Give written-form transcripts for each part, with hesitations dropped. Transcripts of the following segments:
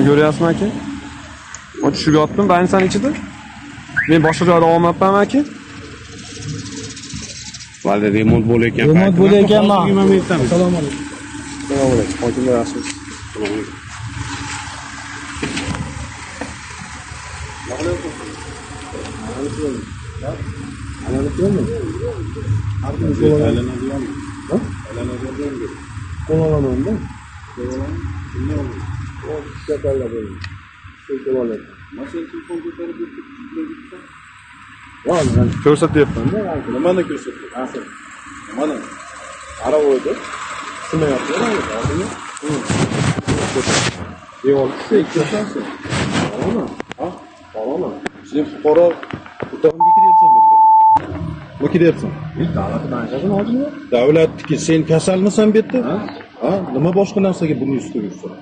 ko'ryapsizmi aka? Men tushib yotdim, больницаning ichida. Men boshqa joyda olmayapman aka. Valda remont bo'layotgan. Remont bo'layotganmi? Assalomu alaykum. Assalomu alaykum. Hokimlar yaxshimisiz? Ko'rsatyapman-da. Nimani ko'rsatyapsiz? Mana aravoyda sinayapti. Devor ko'rsatyapsiz. Qolaman. Sen fuqaro o'tog'imga kiryapsan bu yerga. Nima kiryapsan? Davlat bankasini oldingmi? Davlatniki, sen kasalmisan bu yerda? Ha? Nima boshqa narsaga buni ustida yursan?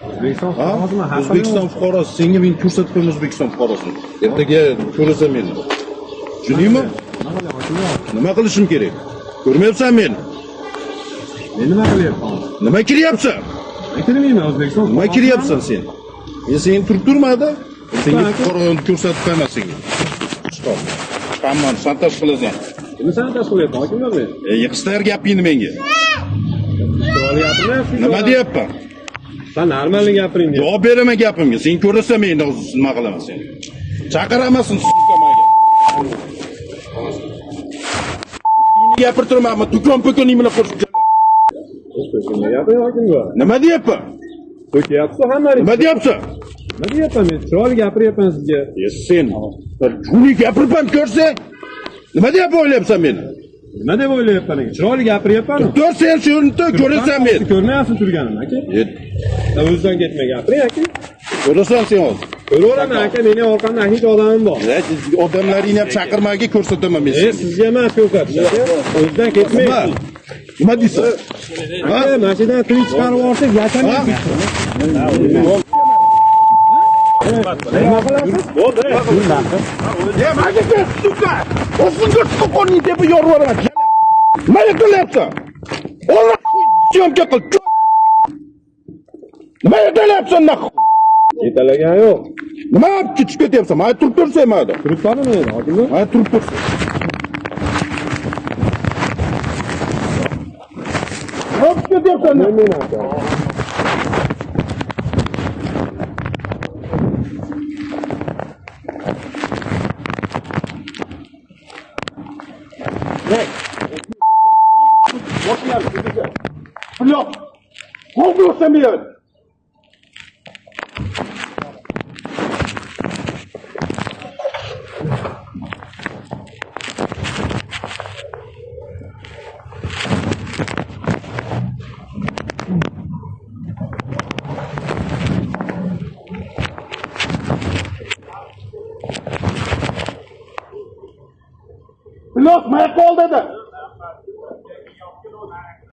O'zbekiston Ha? fuqarosimi? O'zbekiston fuqarosi. Senga men ko'rsatib qo'yaman O'zbekiston fuqarosini. Ertaga ko'rasan meni. Tushundingmi? Nima qilishim kerak? Ko'rmayapsan meni? Men nima qilyapman? Nima kiryapsan? Men kirmayman O'zbekiston. Nima kiryapsan sen? Men sen turib turmadi. Senga fuqaroni ko'rsatib qo'yaman senga. Stop. Chiqaman, santaj qilasan. Nima santaj qilyapman? Hokimlar men. Yiqistar gapingni menga. Chiroyli gapirmayapsiz. Nima deyapman? Sen normalni gapiring. Javob beraman gapimga. Sen ko'rasan men nima qilaman sen. Chaqiramasin sukamaga. Gapirib turmanmi? Do'kon-po'koning bilan qo'shib Nima gapiring hokimlar? Nima deyapman? So'kyapsiz hammaning. Nima deyapsan? Nima deyapman men? Chiroyli gapiryapman sizga. Sen juni gapirib ko'rsang, nima deb o'ylayapsan meni? Nima deb o'ylayapman aka? Chiroyli gapiryapman. Tur sen shuni ko'rasan men. Ko'rmayapsiz turganim aka. O'zidan ketmay gapiring aka. Ko'rasan sen hozir. Ko'raveraman aka, meni orqamda hech odamim bor. Odamlaringni ham chaqirmaga ko'rsataman men seni. Sizga emas ko'rsatish aka. O'zidan ketmay. Nima deysan? Aka, mashinadan tirik chiqarib yuborsak, yashamaysiz. Nima qilasiz? Bo'ldi. Nimaga ko'rsatsa? O'zingga qo'qonning deb yorvaraman. Nimaga qilyapsan? Ola syomka qil. Nimaga qilyapsan nax? Yetalagan yo'q. Nima olib ketib ketyapsan? Mana turib tursan mana. Turibmanmi men, hokimlar? Mana turib tursan. Nima olib ketyapsan? Men aka. Yok. Korkuyorsan bir yer. Yok, mayak ol dedi.